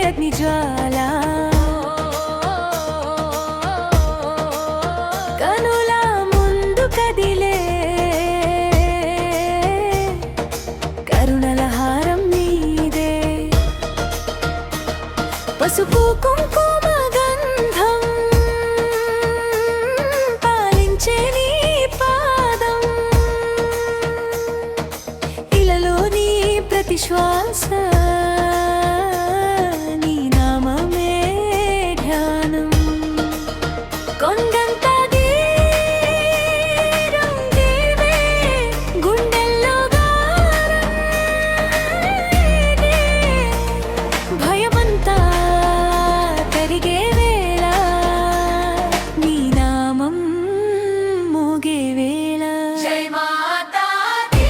అగ్నిజ్వాల కనుల ముందు కదిలే కరుణల హారం నీదే పసుపు కుంకుమ గంధం పాలించే నీ పాదం ఇలలో నీ ప్రతి శ్వాస నీ నామమే ధ్యానం కొండంత ధీరం నీవే గుండెల్లో గారం నీదే భయమంతా కరిగే వేళ నీ నామం మోగే వేళ జై మాతా दी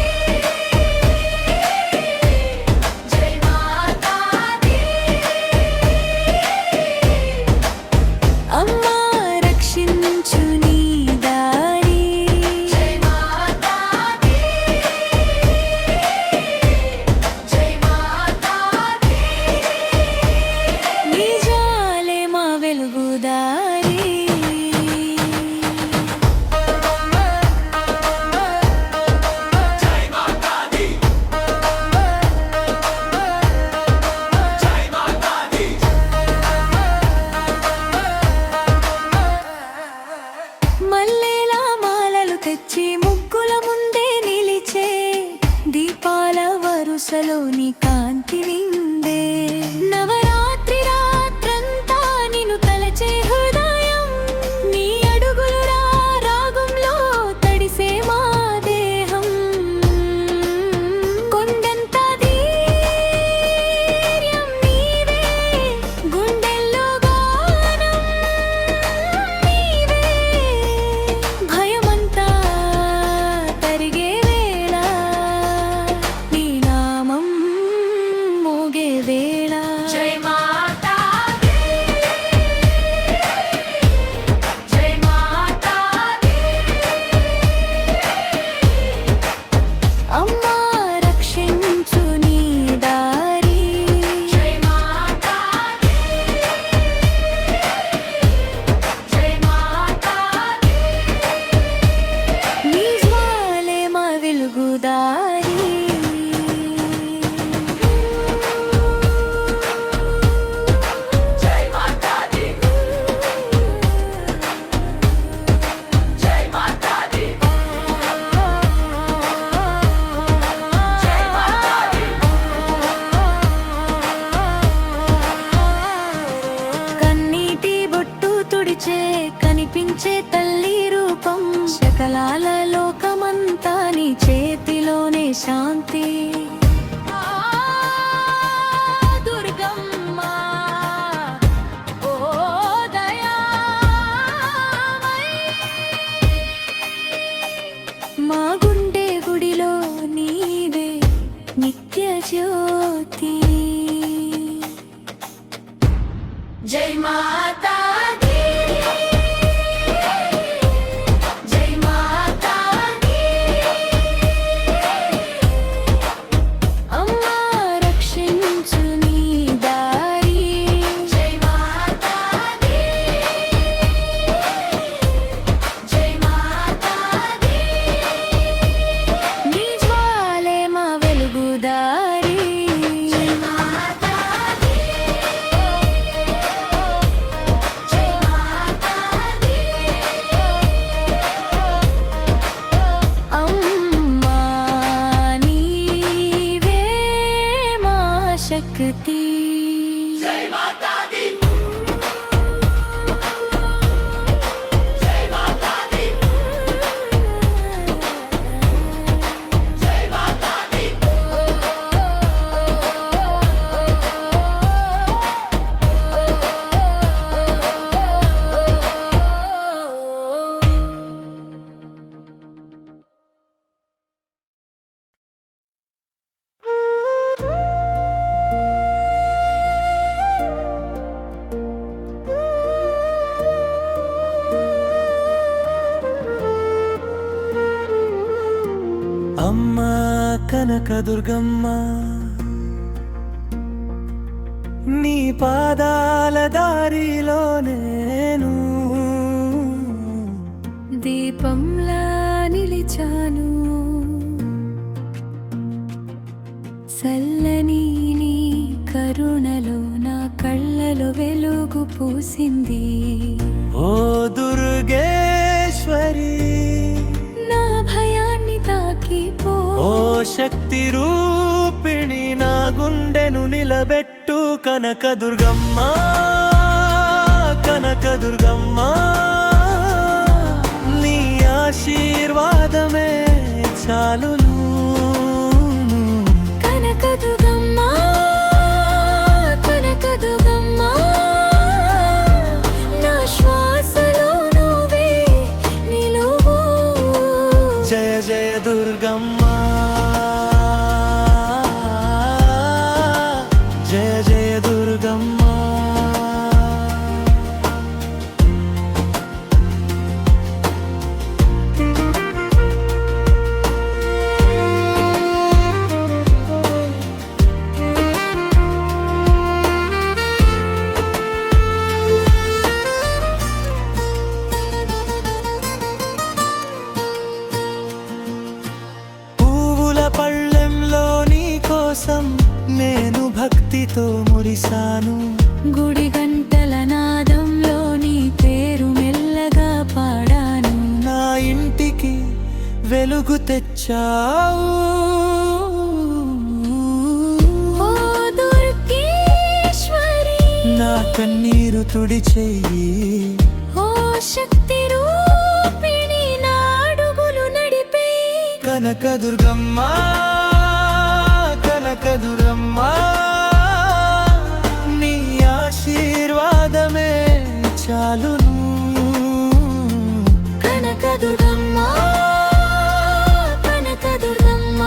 జై మాతా दी అమ్మా రక్షించు నీ దారి జై మాతా दी జై మాతా दी నీ జాలే మా వెలుగుదారి జై మాతా दी జై మాతా दी మల్లెల మాలలు తెచ్చి ముగ్గుల ముందే నిలిచే దీపాల వరుసలో నీ కాంతి నిందే నవరాత్రి రాత్రంతా నిన్ను తలచే హృదయం నీ అడుగులు రాగంలో తడిసే మా దేహం కొండంత ధైర్యం నీవే గుండెల్లో గానం నీవే భయమంతా తరిగే వేళ నీ నామం మోగే వేళ జై మాతా दी జై మాతా दी అమ్మా రక్షించు నీ దారి జై మాతా दी జై మాతా दी నీ జ్వాలే మా వెలుగుదారి జై మాతా दी జై మాతా दी జై మాతా दी కన్నీటి బొట్టు తుడిచే కనిపించే తల్లి రూపం శకలాల లోకమంతా నీ చేతిలోనే శాంతి దుర్గమ్మ ఓ దయామయి మా గుండె గుడిలో నీవే నిత్య జ్యోతి జై మాతా दी జై మాతా दी అమ్మా రక్షించు నీ దారి జై మాతా दी జై మాతా दी నీ జ్వాలే మా వెలుగుదారి జై మాతా दी జై మాతా दी అమ్మా నీవే మా శక్తి జై మాతా दी జై మాతా दी జై మాతా दी అమ్మా కనకదుర్గమ్మ నీ పాదాల దారిలో నేను దీపంలా నిలిచాను, చల్లని నీ కరుణలో నా కళ్ళలో వెలుగు పూసింది. ఓ దుర్గేశ్వరి, నా భయాన్ని తాకిపో. ఓ శక్తి రూపిణి, నా గుండెను నిలబెట్టు. కనకదుర్గమ్మ, కనకదుర్గమ్మ, నీ ఆశీర్వాదమే చాలును. కనకదుర్గమ్మ, కనకదుర్గమ్మ, నా శ్వాసలో నువ్వే నిలువు. జయ జయ దుర్గమ్మ, జయ జయ దుర్గమ్మ. నేను భక్తితో మురిసాను. గుడి గంటల నాదంలో నీ పేరు మెల్లగా పాడాను. నా ఇంటికి వెలుగు తెచ్చావు. ఓ దుర్గేశ్వరి, నా కన్నీరు తుడిచెయ్యి. ఓ శక్తి రూపిణి, నా అడుగులు నడిపే. కనకదుర్గమ్మ, కనకదుర్గమ్మ, నీ ఆశీర్వాదమే చాలును. కనకదుర్గమ్మ, కనకదుర్గమ్మ,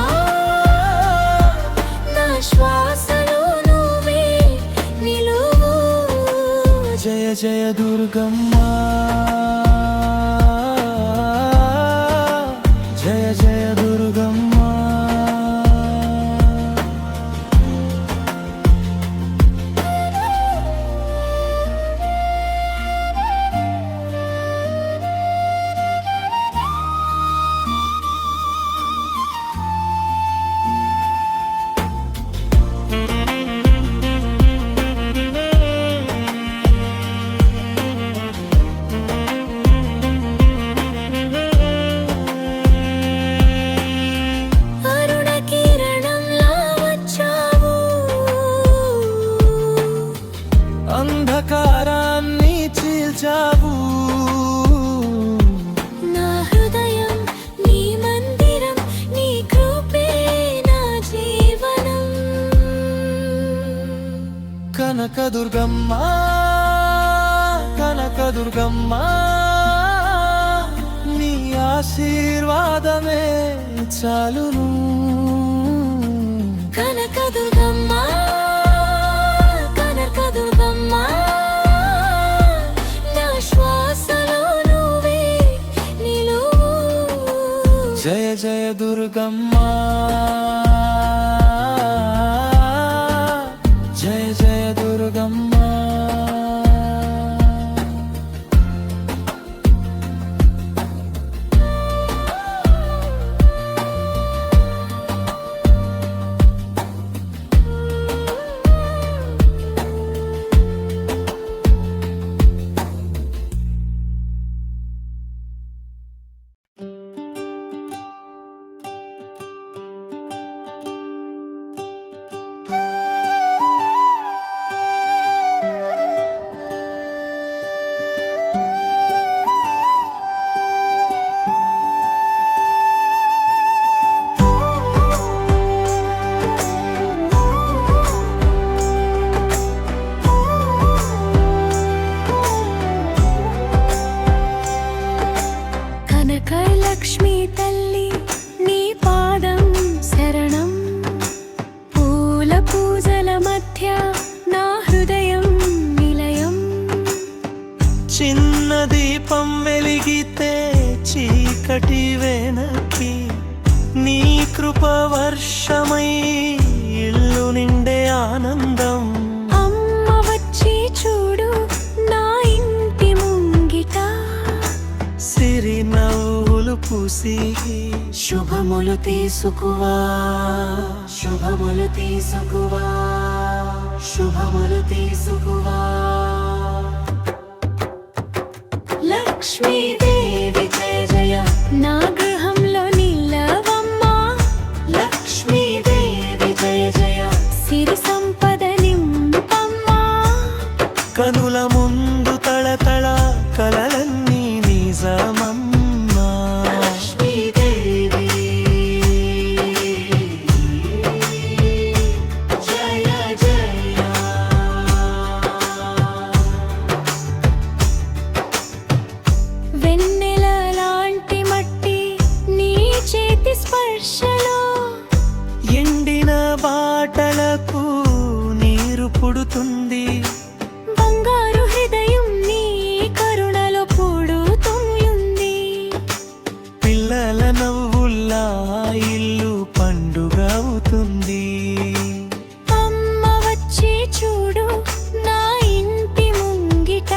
నా శ్వాసలో నువ్వే నిలువు. జయ జయ దుర్గమ్మ, జయ జయ దుర్గమ్మ. అంధకారాన్ని చీల్చావు. నా హృదయం నీ మందిరం, నీ కృపే నా జీవనం. కనకదుర్గమ్మ, కనకదుర్గమ్మ, నీ ఆశీర్వాదమే చాలును. కనకదుర్గమ్మ, కనకదుర్గమ్మ, నా శ్వాసలో నువ్వే నిలువు. జయ జయ దుర్గమ్మ, జయ జయ దుర్గమ్మ. కనకలక్ష్మి తల్లి, నీ పాదం శరణం. పూల పూజల మధ్య నా హృదయం నిలయం. చిన్న దీపం వెలిగితే చీకటి వెనక్కి, నీ కృప వర్షమై ఇల్లు నిండే ఆనందం. అమ్మ పూసి శుభములు తీసుకువా శుభములు తీసుకువా శుభములు తీసుకువా లక్ష్మీదేవి జయ జయ నా గృహంలో నిలవమ్మా లక్ష్మీదేవి జయ జయ సిరి సంపద నింపమ్మా కనుల ముందు తళతళ కలలన్నీ నిజమమ్మా లక్ష్మీదేవి జయ జయ వెన్నెల లాంటి మట్టి నీ చేతి స్పర్శలో ఎండిన బాటలకు నీరు పుడుతుంది బంగారు హృదయం నీ కరుణలో పుడుతుంది పిల్లల నవ్వుల్లా ఇల్లు పండుగ అవుతుంది అమ్మ వచ్చి చూడు నా ఇంటి ముంగిట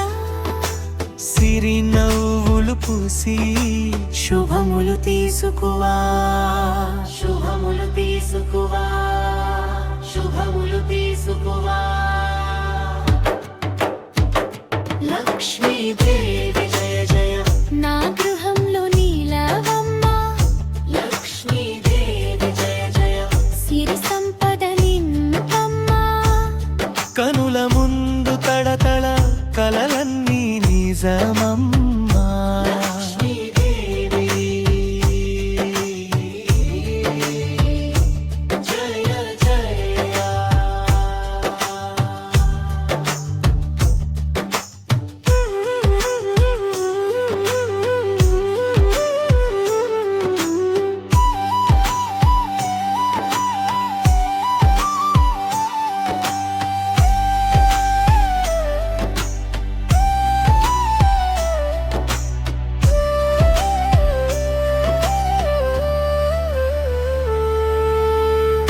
సిరి నవ్వులు పూసి శుభములు తీసుకువా శుభములు తీసుకువా శుభములు తీసుకువా లక్ష్మీదేవి జయ జయ నా గృహంలో నీలవమ్మా లక్ష్మీదేవి జయ జయ సిరి సంపద నింపమ్మా కనుల ముందు తడతడ కలలన్నీ నిజమమ్మా లక్ష్మీదేవి జయ జయ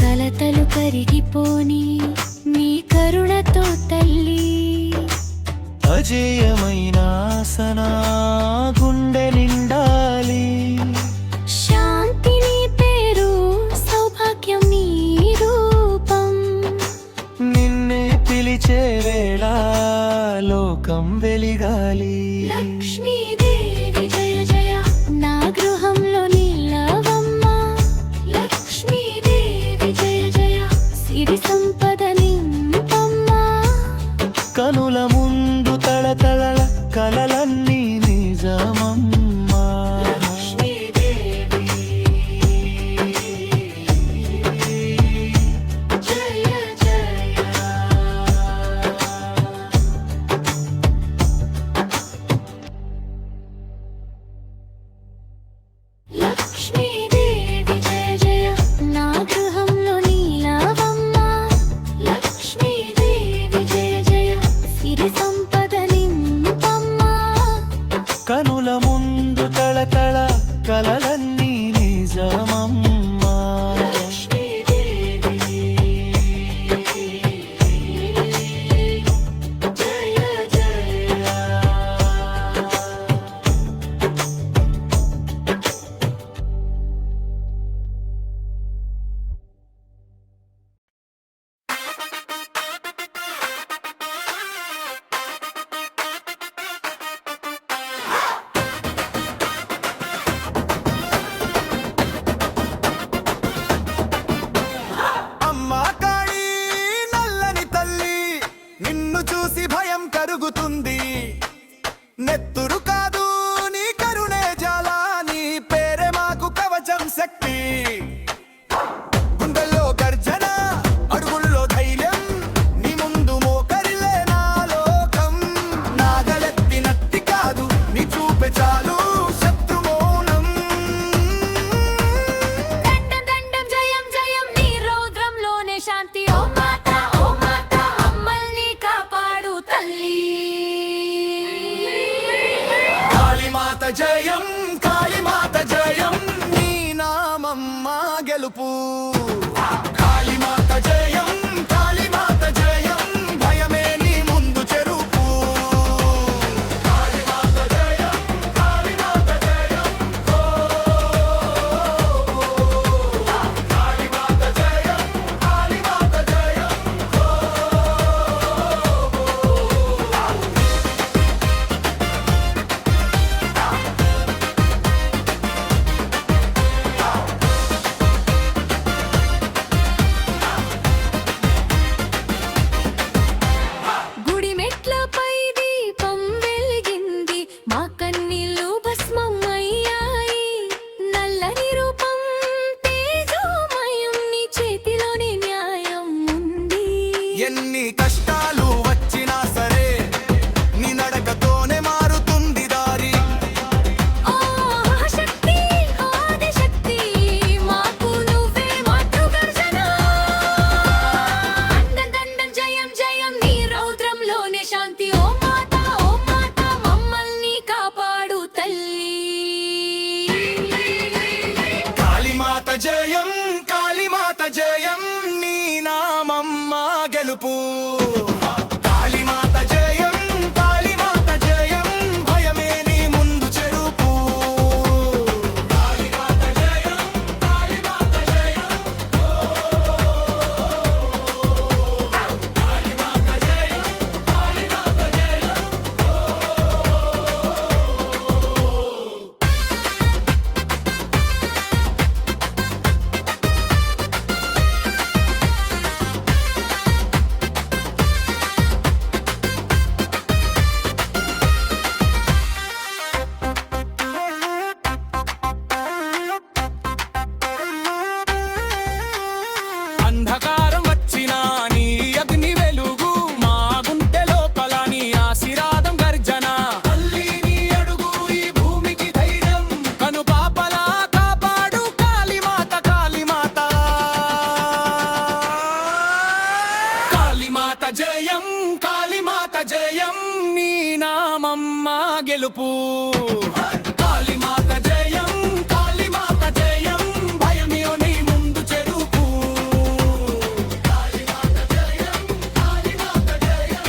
కలతలు కరిగిపోని నీ కరుణతో తల్లి అజేయమైన ఆసన గుండె నిండాలి శాంతి నీ పేరు సౌభాగ్యం నీ రూపం నిన్నే పిలిచే వేళ లోకం వెలిగాలి లక్ష్మీదేవి జయ జయ నా గృహంలో నిలవమ్మా లక్ష్మీదేవి జయ జయ సిరి సంపద నింపమ్మా కనుల ముందు తళతళ కలలన్నీ నిజమమ్మా లక్ష్మీదేవి జయ జయ లక్ష్మీదేవి జయ జయ నా గృహంలో నీలవమ్మా లక్ష్మీదేవి జయ జయ సిరి సంపద నింపమ్మా కనుల ముందు తళతళ కలలన్నీ నిజమమ్మా లక్ష్మీదేవి జయ జయ అమ్మా కాళీ నల్లని తల్లి నిన్ను చూసి భయం కరుగుతుంది నెత్తురు కాదు నీ కరుణే జాలా నీ పేరే మాకు కవచం శక్తి గుండెల్లో గర్జన అడుగుల్లో ధైర్యం నీ ముందు మోకరిలే నా లోకం నాగలెత్తినట్టి కాదు నీ చూపే చాలు శత్రు మౌనం దండం దండం జయం జయం నీ రౌద్రంలోనే శాంతి ఓ మాత మమ్మల్ని కాపాడు తల్లి కాళీమాత జయం కాళీమాత జయం నీ నామం మా గెలుపు కాళీమాత జయం కాళీమాత జయం భయమే నీ ముందు చెరుపు కాళీమాత జయం కాళీమాత జయం గెలుపు కాళీమాత జయం కాళీమాత జయం భయమే నీ ముందు చెరుపు కాళీమాత జయం కాళీమాత జయం కాళీమాత జయం కాళీమాత జయం అంధకారం వచ్చినా నీ అగ్ని వెలుగు మా గుంటె లోపల నీ ఆశీర్వాదం గర్జన తల్లి నీ అడుగు ఈ భూమికి ధైర్యం కను పాపలా కాపాడు కాళీమాత కాళీమాత కాళీమాత జయం కాళీమాత జయం నీ నామమ్మ గెలుపు కాళీమాత జయం కాళీమాత జయం భయమే నీ ముందు చెరుపు కాళీమాత జయం కాళీమాత జయం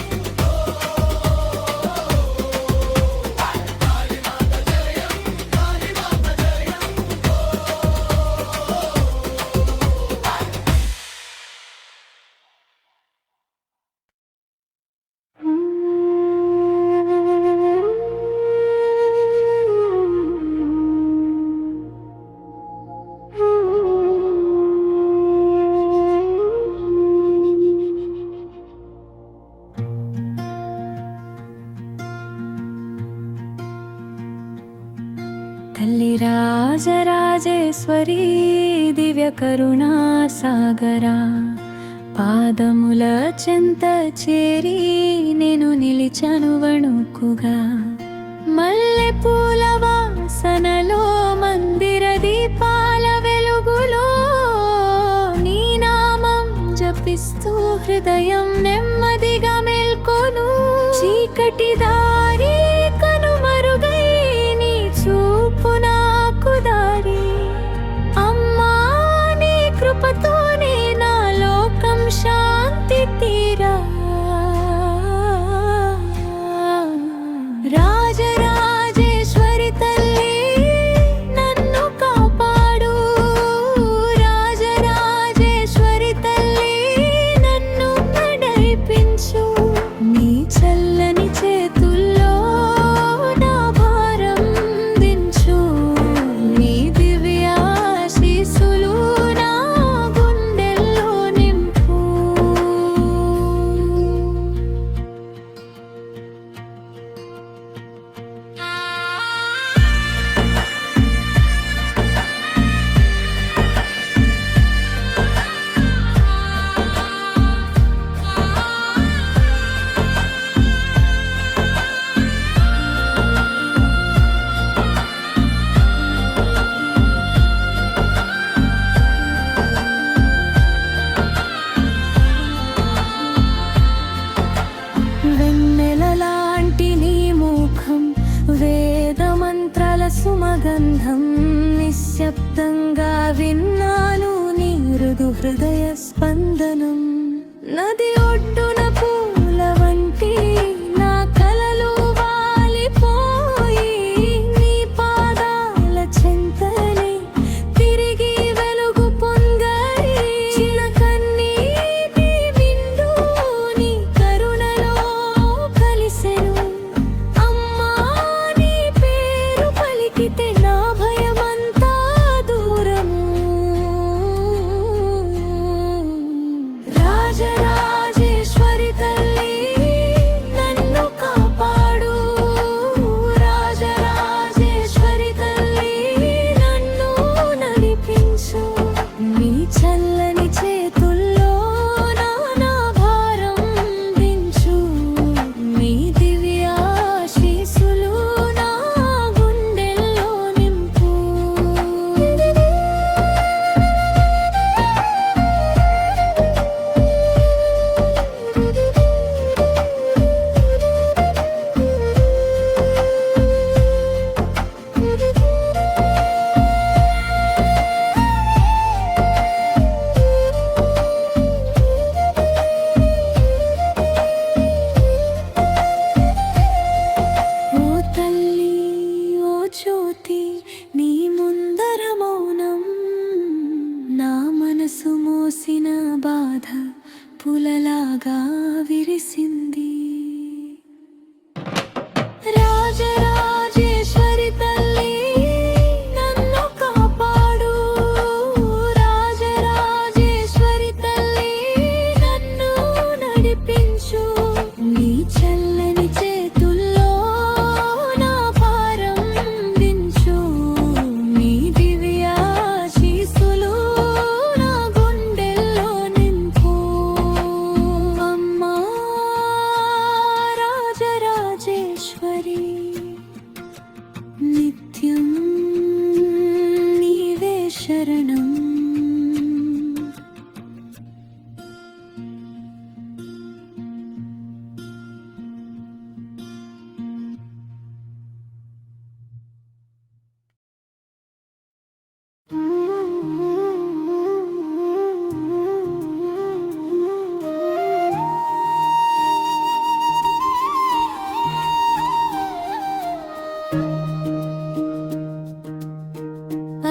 కాళీమాత జయం కాళీమాత జయం తల్లి రాజరాజేశ్వరి దివ్య కరుణా సాగరా పాదముల చెంత చేరి నేను నిలిచను వణుకుగా మల్లె పూల వాసనలో మందిర దీపాల వెలుగులో నీ నామం జపిస్తూ హృదయం నెమ్మదిగా మేల్కొను చీకటి దారి కనుమరుగై నీ చూపు నాకు దారి అమ్మా నీ కృపతోనే నా లోకం శాంతి తీరా రాజరాజేశ్వరి తల్లి నన్ను కాపాడు రాజరాజేశ్వరి తల్లి నన్ను నడిపించు నీ చల్లని చేతుల్లో నా భారం దించు నీ దివ్యాశీస్సులు నా గుండెల్లో నింపు వెన్నెలలాంటి నీ ముఖం వేద మంత్రాల సుమగంధం నిశ్శబ్దంగా విన్నాను నీ మృదు హృదయ స్పందనం నది ఒడ్డున పూల వంటి నా కలలు వాలిపోయి నీ పాదాల చెంతనే తిరిగి వెలుగు పొంగాయి చిన్న కన్నీటి విండు నీ కరుణలో కలిసెను అమ్మా నీ పేరు పలికితే నా భయమంతా దూరము రాజరాజేశ్వరి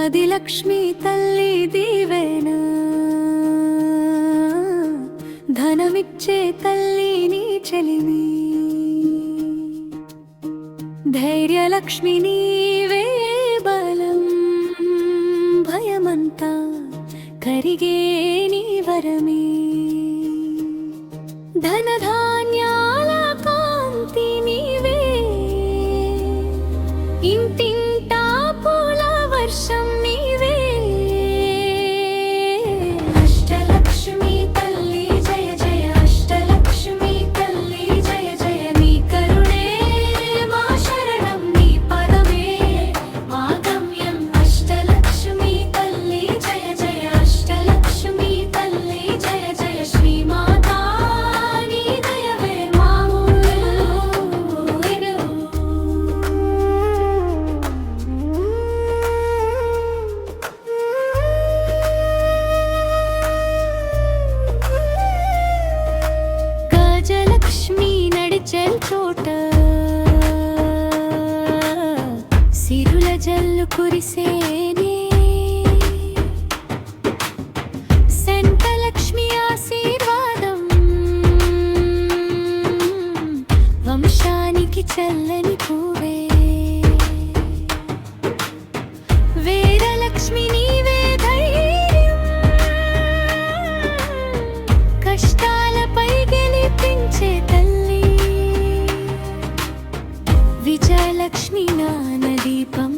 ఆదిలక్ష్మి తల్లి దీవెన ధనమిచ్చే తల్లి నీ చెలిమి ధైర్యలక్ష్మి నీవే బలం భయమంతా కరిగే నీ వరమే ధనధాన్యాల కాంతి నీవే ఇంటింటా పూల వర్షం నీవే అష్టలక్ష్మి తల్లి జయ జయ అష్టలక్ష్మి తల్లి జయ జయ నీ కరుణే మా శరణం నీ పదమే మా గమ్యం అష్టలక్ష్మి తల్లి జయ జయ అష్టలక్ష్మి తల్లి జయ జయ శ్రీమాతా నీ దయవే గజలక్ష్మి నడిచెల్ చోట సిరుల జల్లు కురిసేనే సంతలక్ష్మి ఆశీర్వాదం వంశానికి చల్లని పూవే వీరలక్ష్మి నీవే ధైర్యం కష్టాలపై గెలిపించే తల్లి విజయలక్ష్మి జ్ఞానదీపం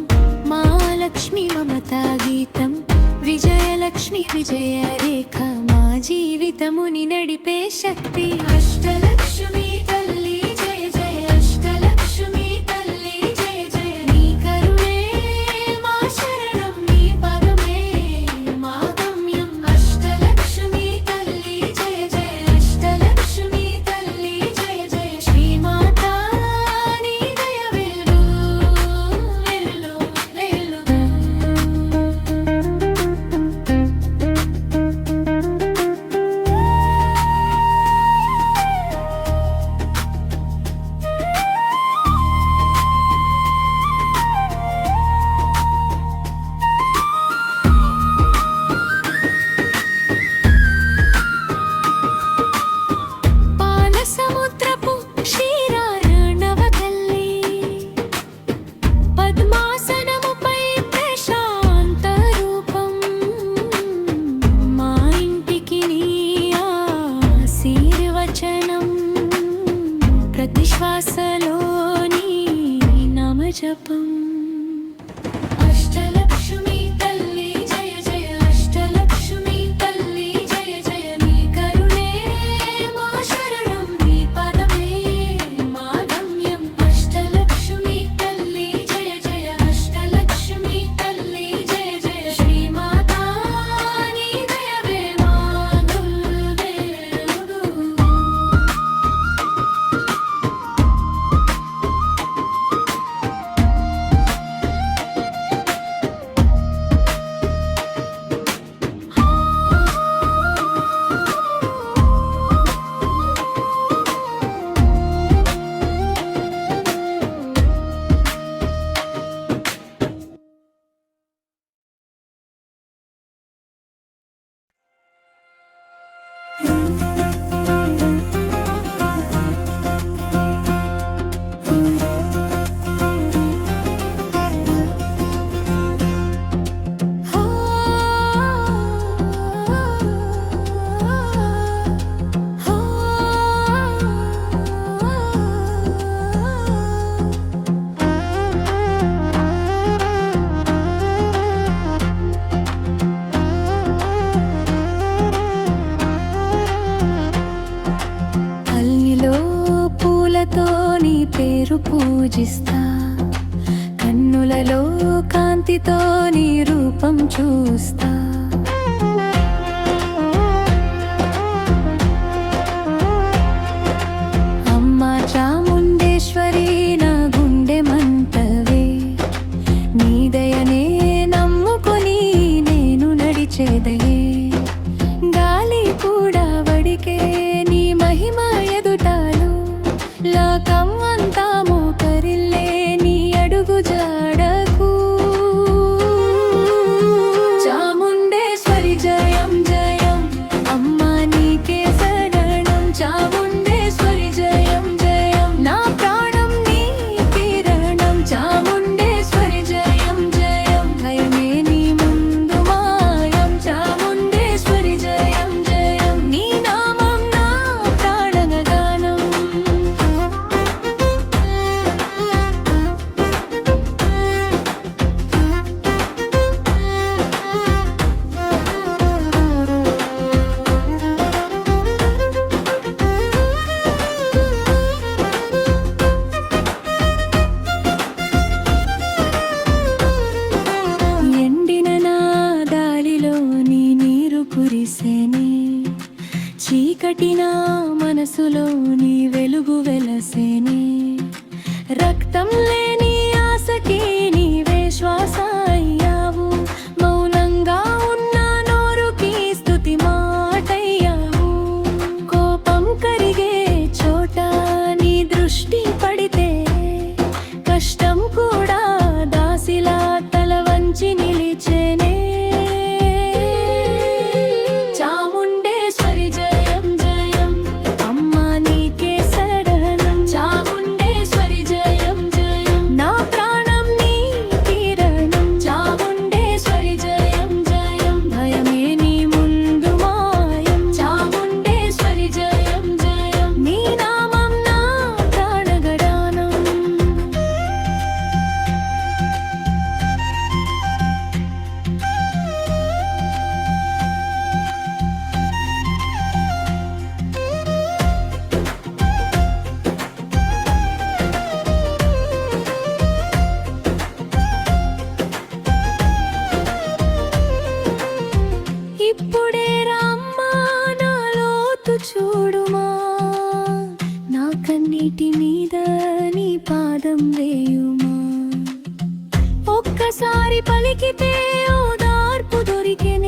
మా లక్ష్మి మమతా గీతం విజయలక్ష్మి విజయ రేఖ మా జీవితముని నడిపే శక్తి అష్టలక్ష్మి తల్లి జయ జయ అష్టలక్ష్మి తల్లి జయ జయ నీ కరుణే మా శరణం నీ పదమే మా గమ్యం అష్టలక్ష్మి తల్లి జయ జయ అష్టలక్ష్మి తల్లి జయ జయ శ్రీమాతా నీ దయ వెలు వెలు వెలు పాలసముద్రపు క్షీరార్ణవ తల్లి పద్మాసనముపై ప్రశాంత రూపం మా ఇంటికి నీ ఆశీర్వచనం ప్రతి శ్వాసలో నీ నామజపం అష్టలక్ష్మి తల్లి జయ జయ అష్టలక్ష్మి తల్లి జయ జయ నీ కరుణే మా శరణం నీ పదమే మా గమ్యం అష్టలక్ష్మి తల్లి జయ జయ అష్టలక్ష్మి తల్లి జయ జయ శ్రీమాతా నీ దయవే మా గురుదేవుడు పేరు పూజిస్తా కన్నులలో కాంతితో నీ రూపం చూస్తా అమ్మా చాముండేశ్వరి నా గుండె మంటవే నీ దయనే నమ్ముకొని నేను నడిచేదయే గాలి కూడా వడికే నీ మహిమ ఎదుటాలు లోకమంతా మోకరిల్లే నీ అడుగు జాడకు అర్థం లేని ఆశకి నీవే శ్వాస అయ్యావు మౌనంగా ఉన్న నోరుకి స్తుతి మాటయ్యావు కోపం కరిగే చోట నీ దృష్టి పడితే కష్టం కూడా దాసిలా తల వంచి నిలిచేనే చాముండేశ్వరి జయం జయం అమ్మా నీకే శరణం చాముండేశ్వరి జయం జయం నా ప్రాణం నీ కిరణం చాముండేశ్వరి జయం జయం భయమే నీ ముందు మాయం చాముండేశ్వరి జయం జయం నీ నామం నా ప్రాణగడానం ఇప్పుడే రామ్మా నా లోతు చూడుమా నా కన్నీటి మీద నీ పాదం వేయుమా ఒక్కసారి పలికితే ఓదార్పు దొరికెను